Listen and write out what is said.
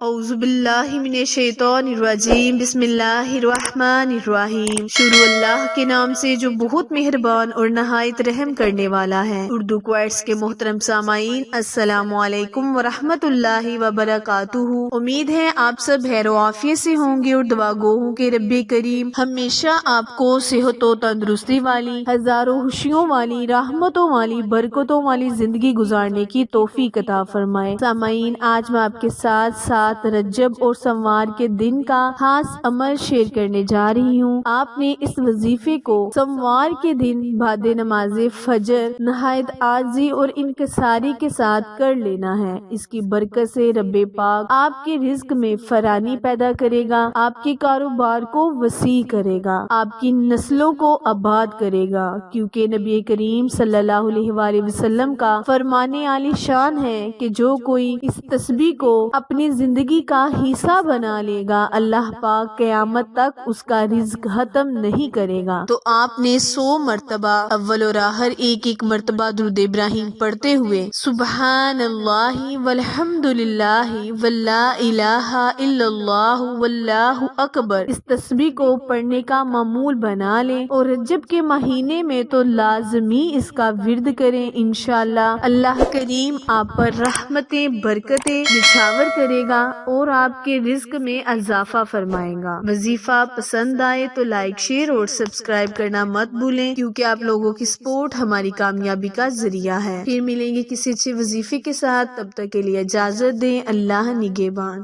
اعوذ باللہ من الشیطان الرجیم، بسم اللہ الرحمن الرحیم۔ شروع اللہ کے نام سے جو بہت مہربان اور نہایت رحم کرنے والا ہے۔ اردو کوئٹس کے محترم سامعین، السلام علیکم ورحمۃ اللہ وبرکاتہ۔ امید ہے آپ سب خیر و عافیت سے ہوں گے اور دعا گو ہوں کہ رب کریم ہمیشہ آپ کو صحت و تندرستی والی، ہزاروں خوشیوں والی، رحمتوں والی، برکتوں والی زندگی گزارنے کی توفیق عطا فرمائے۔ سامعین، آج میں آپ کے ساتھ رجب اور سموار کے دن کا خاص عمل شیئر کرنے جا رہی ہوں۔ آپ نے اس وظیفے کو سموار کے دن بعد نماز فجر نہایت عاجزی اور انکساری کے ساتھ کر لینا ہے۔ اس کی برکت سے رب پاک آپ کے رزق میں فراوانی پیدا کرے گا، آپ کے کاروبار کو وسیع کرے گا، آپ کی نسلوں کو آباد کرے گا، کیونکہ نبی کریم صلی اللہ علیہ وآلہ وسلم کا فرمان عالی شان ہے کہ جو کوئی اس تسبیح کو اپنی زندگی کا حصہ بنا لے گا، اللہ پاک قیامت تک اس کا رزق ختم نہیں کرے گا۔ تو آپ نے 100 مرتبہ اول اور آخر ایک مرتبہ درود ابراہیم پڑھتے ہوئے سبحان اللہ والحمد للہ ولا الہ الا اللہ واللہ اکبر اس تسبیح کو پڑھنے کا معمول بنا لیں، اور رجب کے مہینے میں تو لازمی اس کا ورد کریں۔ انشاءاللہ اللہ کریم آپ پر رحمتیں برکتیں نچھاور کرے گا اور آپ کے رزق میں اضافہ فرمائے گا۔ وظیفہ پسند آئے تو لائک، شیئر اور سبسکرائب کرنا مت بھولیں، کیونکہ آپ لوگوں کی سپورٹ ہماری کامیابی کا ذریعہ ہے۔ پھر ملیں گے کسی اچھے وظیفے کے ساتھ، تب تک کے لیے اجازت دیں۔ اللہ نگہبان۔